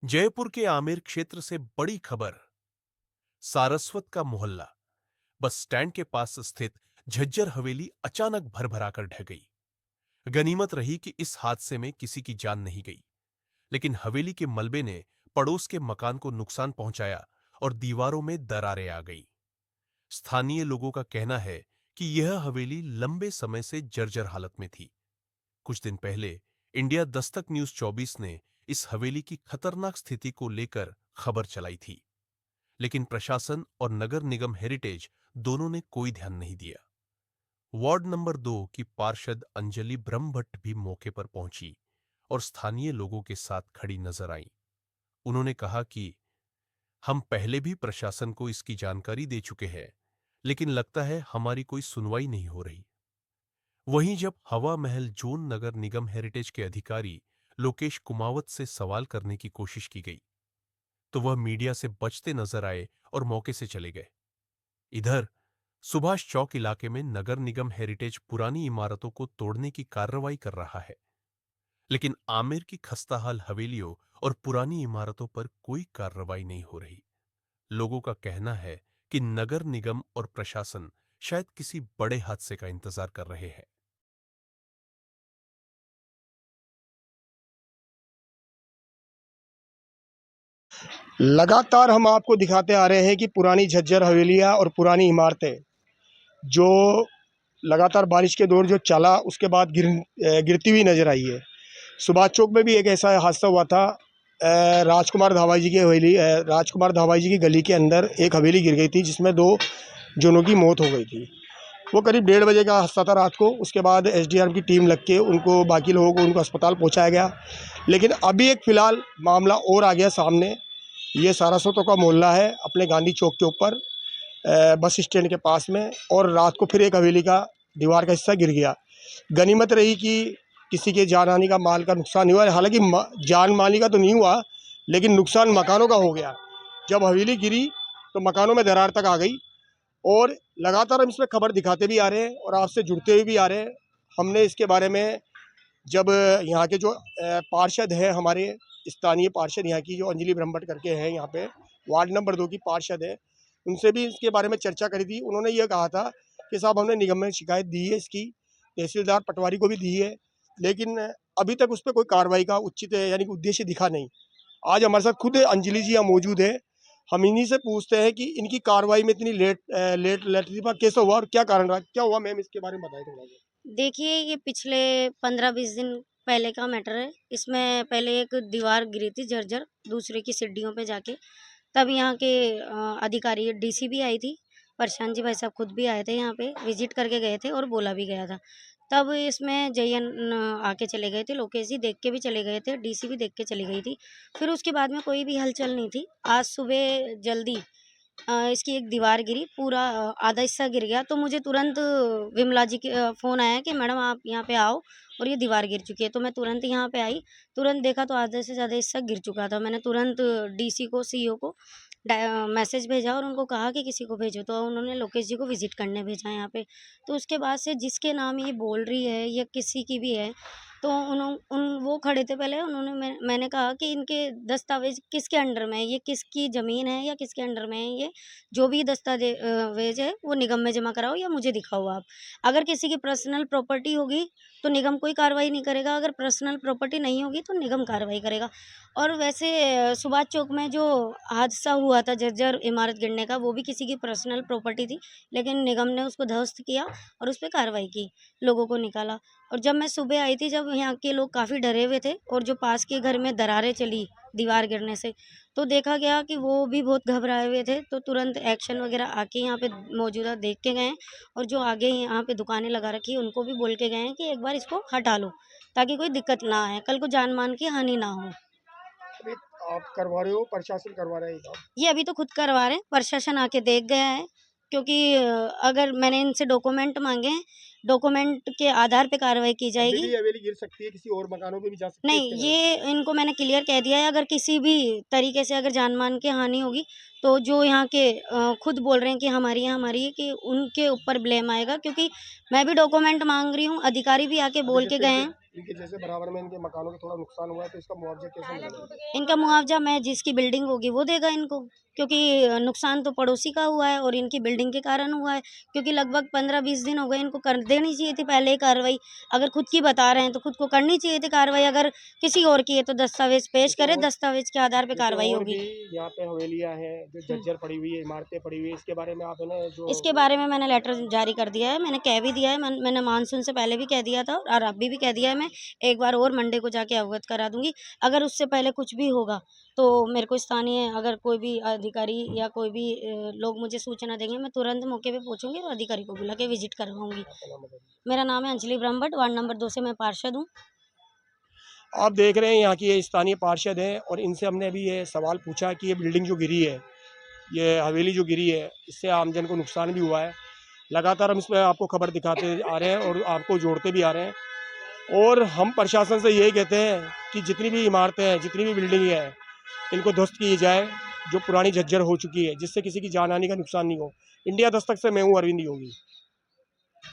जयपुर के आमेर क्षेत्र से बड़ी खबर। सारस्वत का मोहल्ला बस स्टैंड के पास स्थित झज्जर हवेली अचानक भर भराकर ढह गई। गनीमत रही कि इस हादसे में किसी की जान नहीं गई, लेकिन हवेली के मलबे ने पड़ोस के मकान को नुकसान पहुंचाया और दीवारों में दरारें आ गई। स्थानीय लोगों का कहना है कि यह हवेली लंबे समय से जर्जर हालत में थी। कुछ दिन पहले इंडिया दस्तक न्यूज 24 ने इस हवेली की खतरनाक स्थिति को लेकर खबर चलाई थी, लेकिन प्रशासन और नगर निगम हेरिटेज दोनों ने कोई ध्यान नहीं दिया। वार्ड नंबर 2 की पार्षद अंजलि ब्रह्मभट्ट भी मौके पर पहुंची और स्थानीय लोगों के साथ खड़ी नजर आई। उन्होंने कहा कि हम पहले भी प्रशासन को इसकी जानकारी दे चुके हैं, लेकिन लगता है हमारी कोई सुनवाई नहीं हो रही। वहीं जब हवा महल जोन नगर निगम हेरिटेज के अधिकारी लोकेश कुमावत से सवाल करने की कोशिश की गई, तो वह मीडिया से बचते नजर आए और मौके से चले गए। इधर सुभाष चौक इलाके में नगर निगम हेरिटेज पुरानी इमारतों को तोड़ने की कार्रवाई कर रहा है, लेकिन आमेर की खस्ताहाल हवेलियों और पुरानी इमारतों पर कोई कार्रवाई नहीं हो रही। लोगों का कहना है कि नगर निगम और प्रशासन शायद किसी बड़े हादसे का इंतजार कर रहे हैं। लगातार हम आपको दिखाते आ रहे हैं कि पुरानी झज्जर हवेलियाँ और पुरानी इमारतें जो लगातार बारिश के दौर जो चला उसके बाद गिरती हुई नज़र आई है। सुभाष चौक में भी एक ऐसा हादसा हुआ था। राजकुमार धावाई जी की हवेली, राजकुमार धावाई जी की गली के अंदर एक हवेली गिर गई थी जिसमें 2 जनों की मौत हो गई थी। वो करीब 1:30 बजे का हादसा था रात को। उसके बाद एसडीआरएफ की टीम लग के उनको, बाकी लोगों को उनको अस्पताल पहुँचाया गया। लेकिन अभी एक फ़िलहाल मामला और आ गया सामने। ये सारस्वतों का मोहल्ला है अपने गांधी चौक के ऊपर, बस स्टैंड के पास में। और रात को फिर एक हवेली का दीवार का हिस्सा गिर गया। गनीमत रही कि किसी के जान हानि का, माल का नुकसान नहीं हुआ। हालांकि जान माली का तो नहीं हुआ, लेकिन नुकसान मकानों का हो गया। जब हवेली गिरी तो मकानों में दरार तक आ गई। और लगातार हम इसमें खबर दिखाते भी आ रहे हैं और आपसे जुड़ते हुए भी आ रहे हैं। हमने इसके बारे में जब यहाँ के जो पार्षद हैं, हमारे स्थानीय पार्षद यहाँ की जो अंजलि ब्रह्मभट्ट करके हैं, यहाँ पे वार्ड नंबर 2 की पार्षद है, उनसे भी इसके बारे में चर्चा करी थी। उन्होंने ये कहा था कि साहब हमने निगम में शिकायत दी है, इसकी तहसीलदार पटवारी को भी दी है, लेकिन अभी तक उस पर कोई कार्रवाई का उचित यानी कि उद्देश्य दिखा नहीं। आज हमारे साथ खुद अंजलि जी यहाँ मौजूद है। हम इन्हीं से पूछते हैं कि इनकी कार्रवाई में इतनी लेट कैसे हुआ और क्या कारण रहा, क्या हुआ मैम, इसके बारे में बताइए थोड़ा सा। देखिए, ये पिछले 15-20 दिन पहले का मैटर है। इसमें पहले एक दीवार गिरी थी जर्जर, दूसरे की सीढ़ियों पे जाके। तब यहाँ के अधिकारी डीसी भी आई थी, प्रशांत जी भाई साहब खुद भी आए थे, यहाँ पे विजिट करके गए थे और बोला भी गया था। तब इसमें जयन आके चले गए थे, लोकेश जी देख के भी चले गए थे, डीसी भी देख के चली गई थी। फिर उसके बाद में कोई भी हलचल नहीं थी। आज सुबह जल्दी इसकी एक दीवार गिरी, पूरा आधा हिस्सा गिर गया। तो मुझे तुरंत विमला जी के फ़ोन आया कि मैडम आप यहाँ पे आओ और ये दीवार गिर चुकी है। तो मैं तुरंत यहाँ पे आई, तुरंत देखा तो आधे से ज़्यादा हिस्सा गिर चुका था। मैंने तुरंत डीसी को, सीईओ को मैसेज भेजा और उनको कहा कि किसी को भेजो, तो उन्होंने लोकेश जी को विज़िट करने भेजा यहाँ पे। तो उसके बाद से जिसके नाम ये बोल रही है या किसी की भी है, तो वो खड़े थे पहले। उन्होंने मैंने कहा कि इनके दस्तावेज़ किसके अंडर में है, ये किसकी ज़मीन है या किसके अंडर में है ये? जो भी वेज़ है वो निगम में जमा कराओ या मुझे दिखाओ आप। अगर किसी की पर्सनल प्रॉपर्टी होगी तो निगम कोई कार्रवाई नहीं करेगा, अगर पर्सनल प्रॉपर्टी नहीं होगी तो निगम कार्रवाई करेगा। और वैसे सुभाष चौक में जो हादसा हुआ था जर्जर इमारत गिरने का, वो भी किसी की पर्सनल प्रॉपर्टी थी, लेकिन निगम ने उसको ध्वस्त किया और उस पे कार्रवाई की, लोगों को निकाला। और जब मैं सुबह आई थी, जब यहाँ के लोग काफ़ी डरे हुए थे और जो पास के घर में दरारें चली दीवार गिरने से, तो देखा गया कि वो भी बहुत घबराए हुए थे। तो तुरंत एक्शन वगैरह आके यहाँ पे मौजूदा देख के गए हैं और जो आगे यहाँ पे दुकानें लगा रखी है उनको भी बोल के गए हैं कि एक बार इसको हटा लो, ताकि कोई दिक्कत ना आए, कल को जान-माल की हानि ना हो। अभी आप करवा रहे हो, प्रशासन करवा रहा है ये काम? ये अभी तो खुद करवा रहे हैं, प्रशासन आके देख गया है, क्योंकि अगर मैंने इनसे डॉक्यूमेंट माँगे हैं, डॉक्यूमेंट के आधार पे कार्रवाई की अभी जाएगी। भी हवेली गिर सकती है, किसी और मकानों पे भी जा सकती है नहीं, इसके अंदर? ये इनको मैंने क्लियर कह दिया है, अगर किसी भी तरीके से अगर जान-मान की हानि होगी, तो जो यहाँ के खुद बोल रहे हैं कि हमारी है, हमारी है, कि उनके ऊपर ब्लेम आएगा, क्योंकि मैं भी डॉक्यूमेंट माँग रही हूँ, अधिकारी भी आके अभी बोल के जैसे गए इनके हैं। इनके जैसे बराबर में इनके मकानों को थोड़ा नुकसान हुआ है, तो इसका मुआवजा कैसे मिलेगा? इनका मुआवजा मैं जिसकी बिल्डिंग होगी वो देगा इनको, क्योंकि नुकसान तो पड़ोसी का हुआ है और इनकी बिल्डिंग के कारण हुआ है। क्योंकि लगभग 15-20 दिन हो गए, इनको कर देनी चाहिए थी पहले ही कार्रवाई। अगर खुद की बता रहे हैं तो खुद को करनी चाहिए थी कार्रवाई। अगर किसी और की है तो दस्तावेज पेश करे, दस्तावेज के आधार पे जैसे कार्रवाई और भी होगी। यहाँ पे हवेलियाँ हैं जो जर्जर पड़ी हुई है, इमारतें पड़ी हुई है, इसके बारे में आप है ना जो इसके बारे में मैंने लेटर जारी कर दिया है, मैंने कह भी दिया है, मैंने मानसून से पहले भी कह दिया था और अभी भी कह दिया है। मैं एक बार और मंडे को जाके अवगत करा दूंगी। अगर उससे पहले कुछ भी होगा तो मेरे को स्थानीय अगर कोई भी अधिकारी या कोई भी लोग मुझे सूचना देंगे, मैं तुरंत मौके पे पहुंचूंगी और अधिकारी को बुला के विजिट करवाऊंगी। आपका नाम बताइए? मेरा नाम है अंजलि ब्रह्मभट्ट, वार्ड नंबर 2 से मैं पार्षद हूँ। आप देख रहे हैं यहाँ की ये स्थानीय पार्षद हैं और इनसे हमने अभी ये सवाल पूछा कि ये बिल्डिंग जो गिरी है, ये हवेली जो गिरी है, इससे आमजन को नुकसान भी हुआ है। लगातार हम इसमें आपको खबर दिखाते आ रहे हैं और आपको जोड़ते भी आ रहे हैं, और हम प्रशासन से यही कहते हैं कि जितनी भी इमारतें हैं, जितनी भी बिल्डिंग है, इनको ध्वस्त की जाए, जो पुरानी झज्जर हो चुकी है, जिससे किसी की जान हानि का नुकसान नहीं हो। इंडिया दस्तक से मैं हूँ अरविंद योगी।